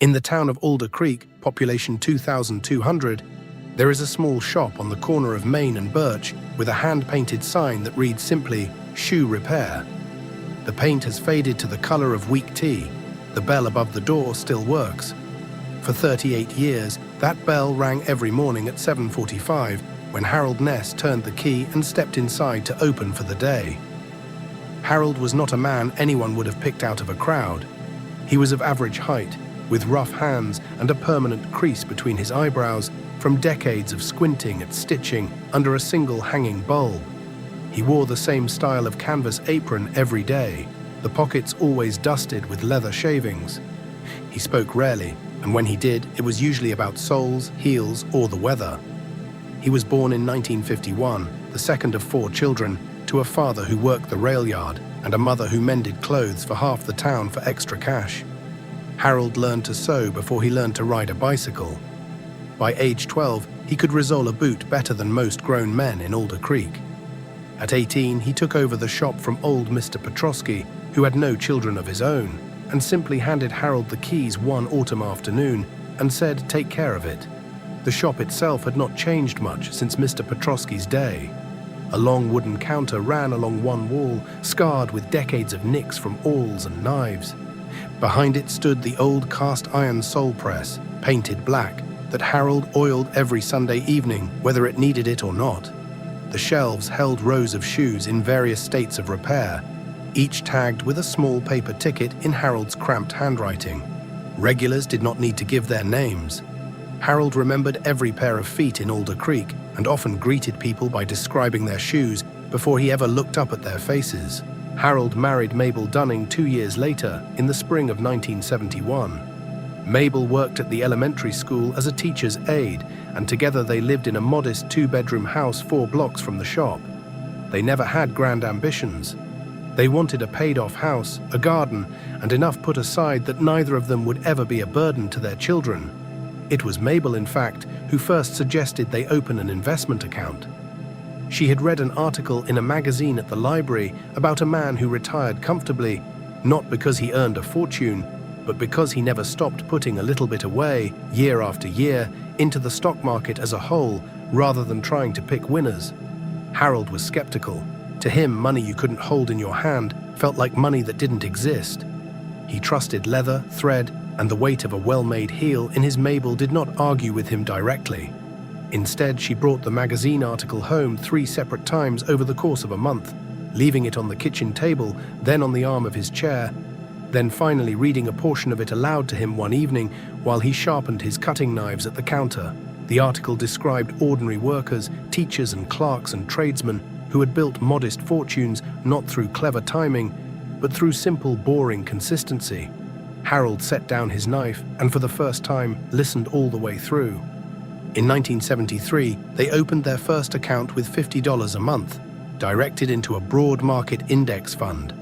In the town of Alder Creek, population 2,200, there is a small shop on the corner of Main and Birch with a hand-painted sign that reads simply, "Shoe Repair." The paint has faded to the color of weak tea. The bell above the door still works. For 38 years, that bell rang every morning at 7:45 when Harold Ness turned the key and stepped inside to open for the day. Harold was not a man anyone would have picked out of a crowd. He was of average height, with rough hands and a permanent crease between his eyebrows from decades of squinting at stitching under a single hanging bulb. He wore the same style of canvas apron every day, the pockets always dusted with leather shavings. He spoke rarely, and when he did, it was usually about soles, heels, or the weather. He was born in 1951, the second of 4 children, to a father who worked the rail yard and a mother who mended clothes for half the town for extra cash. Harold learned to sew before he learned to ride a bicycle. By age 12, he could resole a boot better than most grown men in Alder Creek. At 18, he took over the shop from old Mr. Petrosky, who had no children of his own, and simply handed Harold the keys one autumn afternoon and said, "Take care of it." The shop itself had not changed much since Mr. Petrosky's day. A long wooden counter ran along one wall, scarred with decades of nicks from awls and knives. Behind it stood the old cast-iron sole press, painted black, that Harold oiled every Sunday evening, whether it needed it or not. The shelves held rows of shoes in various states of repair, each tagged with a small paper ticket in Harold's cramped handwriting. Regulars did not need to give their names. Harold remembered every pair of feet in Alder Creek and often greeted people by describing their shoes before he ever looked up at their faces. Harold married Mabel Dunning 2 years later, in the spring of 1971. Mabel worked at the elementary school as a teacher's aide, and together they lived in a modest 2-bedroom house 4 blocks from the shop. They never had grand ambitions. They wanted a paid-off house, a garden, and enough put aside that neither of them would ever be a burden to their children. It was Mabel, in fact, who first suggested they open an investment account. She had read an article in a magazine at the library about a man who retired comfortably, not because he earned a fortune, but because he never stopped putting a little bit away, year after year, into the stock market as a whole, rather than trying to pick winners. Harold was skeptical. To him, money you couldn't hold in your hand felt like money that didn't exist. He trusted leather, thread, and the weight of a well-made heel in his Mabel did not argue with him directly. Instead, she brought the magazine article home 3 separate times over the course of a month, leaving it on the kitchen table, then on the arm of his chair, then finally reading a portion of it aloud to him one evening while he sharpened his cutting knives at the counter. The article described ordinary workers, teachers and clerks and tradesmen who had built modest fortunes not through clever timing, but through simple, boring consistency. Harold set down his knife and for the first time listened all the way through. In 1973, they opened their first account with $50 a month, directed into a broad market index fund.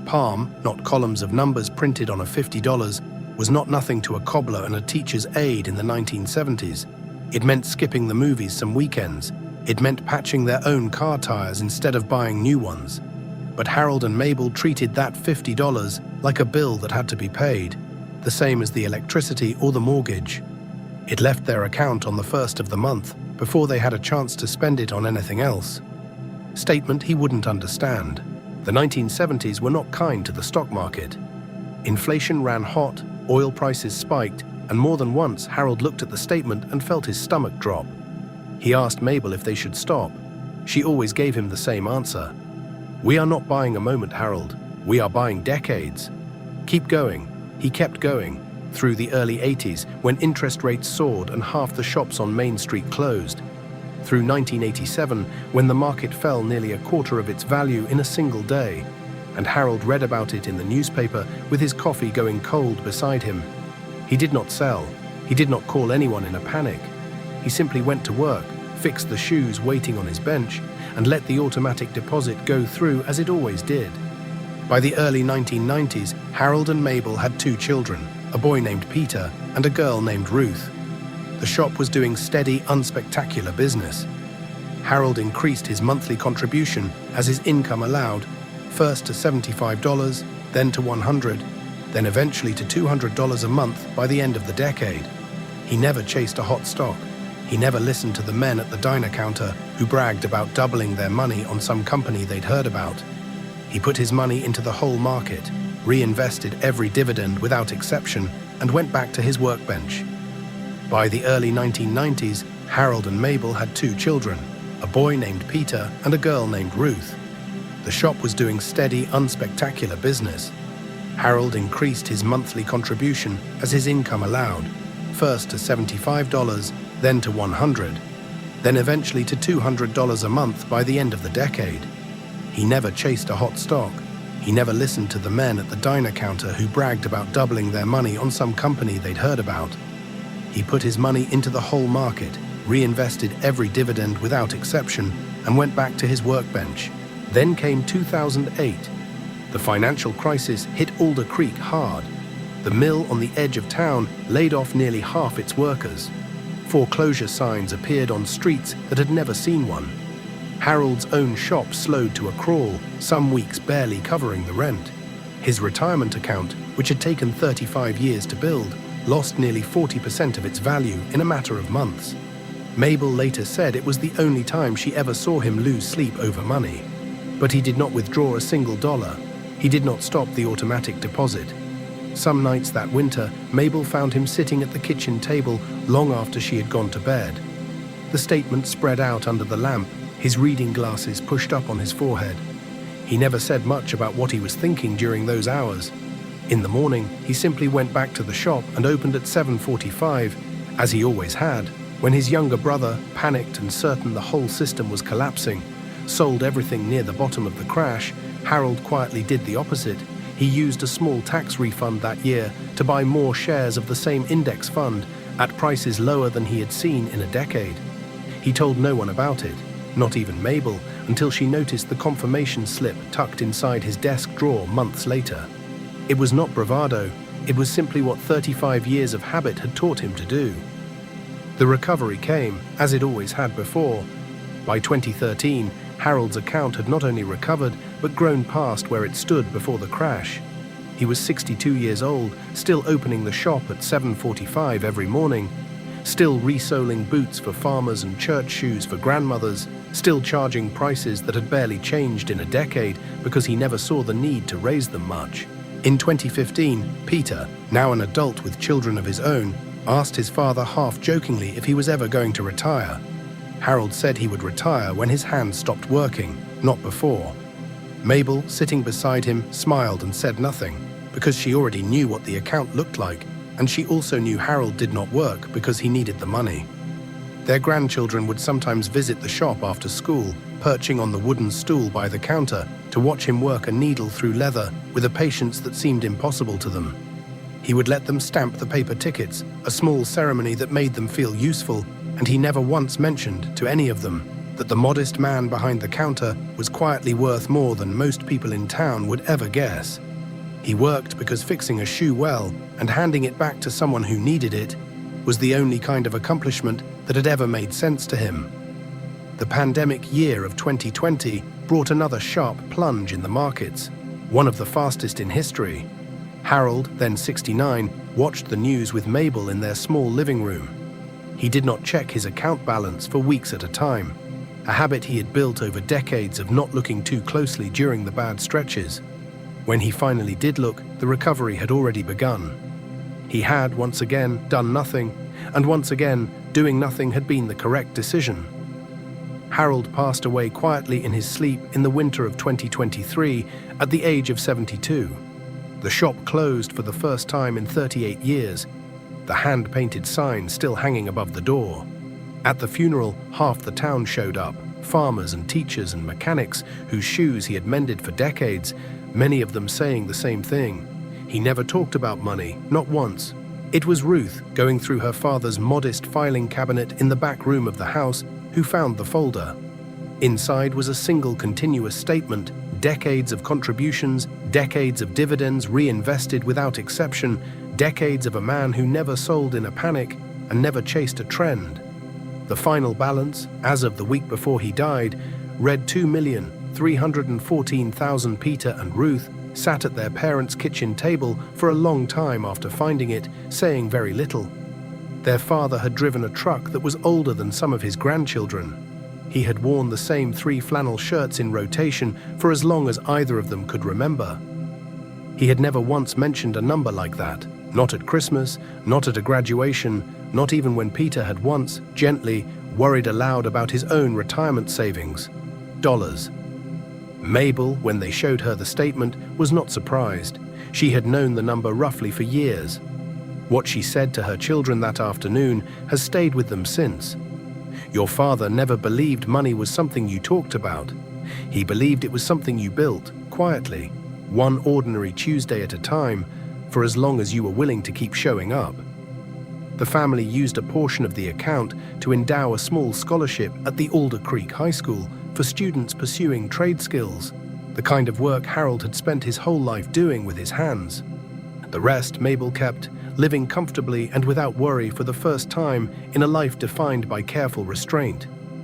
Palm, not columns of numbers printed on a $50, was not nothing to a cobbler and a teacher's aide in the 1970s. It meant skipping the movies some weekends. It meant patching their own car tires instead of buying new ones. But Harold and Mabel treated that $50 like a bill that had to be paid, the same as the electricity or the mortgage. It left their account on the first of the month before they had a chance to spend it on anything else. Statement he wouldn't understand. The 1970s were not kind to the stock market. Inflation ran hot, oil prices spiked, and more than once Harold looked at the statement and felt his stomach drop. He asked Mabel if they should stop. She always gave him the same answer. "We are not buying a moment, Harold. We are buying decades." Keep going. He kept going, through the early 80s when interest rates soared and half the shops on Main Street closed. Through 1987 when the market fell nearly a quarter of its value in a single day, and Harold read about it in the newspaper with his coffee going cold beside him. He did not sell. He did not call anyone in a panic. He simply went to work, fixed the shoes waiting on his bench, and let the automatic deposit go through as it always did. By the early 1990s, Harold and Mabel had 2 children, a boy named Peter and a girl named Ruth. The shop was doing steady, unspectacular business. Harold increased his monthly contribution as his income allowed, first to $75, then to $100, then eventually to $200 a month by the end of the decade. He never chased a hot stock. He never listened to the men at the diner counter who bragged about doubling their money on some company they'd heard about. He put his money into the whole market, reinvested every dividend without exception, and went back to his workbench. By the early 1990s, Harold and Mabel had 2 children, a boy named Peter and a girl named Ruth. The shop was doing steady, unspectacular business. Harold increased his monthly contribution as his income allowed, first to $75, then to $100, then eventually to $200 a month by the end of the decade. He never chased a hot stock. He never listened to the men at the diner counter who bragged about doubling their money on some company they'd heard about. He put his money into the whole market, reinvested every dividend without exception, and went back to his workbench. Then came 2008. The financial crisis hit Alder Creek hard. The mill on the edge of town laid off nearly half its workers. Foreclosure signs appeared on streets that had never seen one. Harold's own shop slowed to a crawl, some weeks barely covering the rent. His retirement account, which had taken 35 years to build, lost nearly 40% of its value in a matter of months. Mabel later said it was the only time she ever saw him lose sleep over money. But he did not withdraw a single dollar. He did not stop the automatic deposit. Some nights that winter, Mabel found him sitting at the kitchen table long after she had gone to bed. The statement spread out under the lamp, his reading glasses pushed up on his forehead. He never said much about what he was thinking during those hours. In the morning, he simply went back to the shop and opened at 7:45, as he always had, when his younger brother, panicked and certain the whole system was collapsing, sold everything near the bottom of the crash. Harold quietly did the opposite. He used a small tax refund that year to buy more shares of the same index fund at prices lower than he had seen in a decade. He told no one about it, not even Mabel, until she noticed the confirmation slip tucked inside his desk drawer months later. It was not bravado, it was simply what 35 years of habit had taught him to do. The recovery came, as it always had before. By 2013, Harold's account had not only recovered, but grown past where it stood before the crash. He was 62 years old, still opening the shop at 7:45 every morning, still resoling boots for farmers and church shoes for grandmothers, still charging prices that had barely changed in a decade because he never saw the need to raise them much. In 2015, Peter, now an adult with children of his own, asked his father half-jokingly if he was ever going to retire. Harold said he would retire when his hands stopped working, not before. Mabel, sitting beside him, smiled and said nothing, because she already knew what the account looked like, and she also knew Harold did not work because he needed the money. Their grandchildren would sometimes visit the shop after school, perching on the wooden stool by the counter to watch him work a needle through leather with a patience that seemed impossible to them. He would let them stamp the paper tickets, a small ceremony that made them feel useful, and he never once mentioned to any of them that the modest man behind the counter was quietly worth more than most people in town would ever guess. He worked because fixing a shoe well and handing it back to someone who needed it was the only kind of accomplishment that had ever made sense to him. The pandemic year of 2020 brought another sharp plunge in the markets, one of the fastest in history. Harold, then 69, watched the news with Mabel in their small living room. He did not check his account balance for weeks at a time, a habit he had built over decades of not looking too closely during the bad stretches. When he finally did look, the recovery had already begun. He had, once again, done nothing, and once again, doing nothing had been the correct decision. Harold passed away quietly in his sleep in the winter of 2023 at the age of 72. The shop closed for the first time in 38 years, the hand-painted sign still hanging above the door. At the funeral, half the town showed up, farmers and teachers and mechanics whose shoes he had mended for decades, many of them saying the same thing. He never talked about money, not once. It was Ruth, going through her father's modest filing cabinet in the back room of the house, who found the folder. Inside was a single continuous statement, decades of contributions, decades of dividends reinvested without exception, decades of a man who never sold in a panic and never chased a trend. The final balance, as of the week before he died, read $2,314,000. Peter and Ruth, sat at their parents' kitchen table for a long time after finding it, saying very little. Their father had driven a truck that was older than some of his grandchildren. He had worn the same 3 flannel shirts in rotation for as long as either of them could remember. He had never once mentioned a number like that, not at Christmas, not at a graduation, not even when Peter had once, gently, worried aloud about his own retirement savings. Dollars. Mabel, when they showed her the statement, was not surprised. She had known the number roughly for years. What she said to her children that afternoon has stayed with them since. Your father never believed money was something you talked about. He believed it was something you built, quietly, one ordinary Tuesday at a time, for as long as you were willing to keep showing up. The family used a portion of the account to endow a small scholarship at the Alder Creek High School for students pursuing trade skills, the kind of work Harold had spent his whole life doing with his hands. The rest Mabel kept, living comfortably and without worry for the first time in a life defined by careful restraint.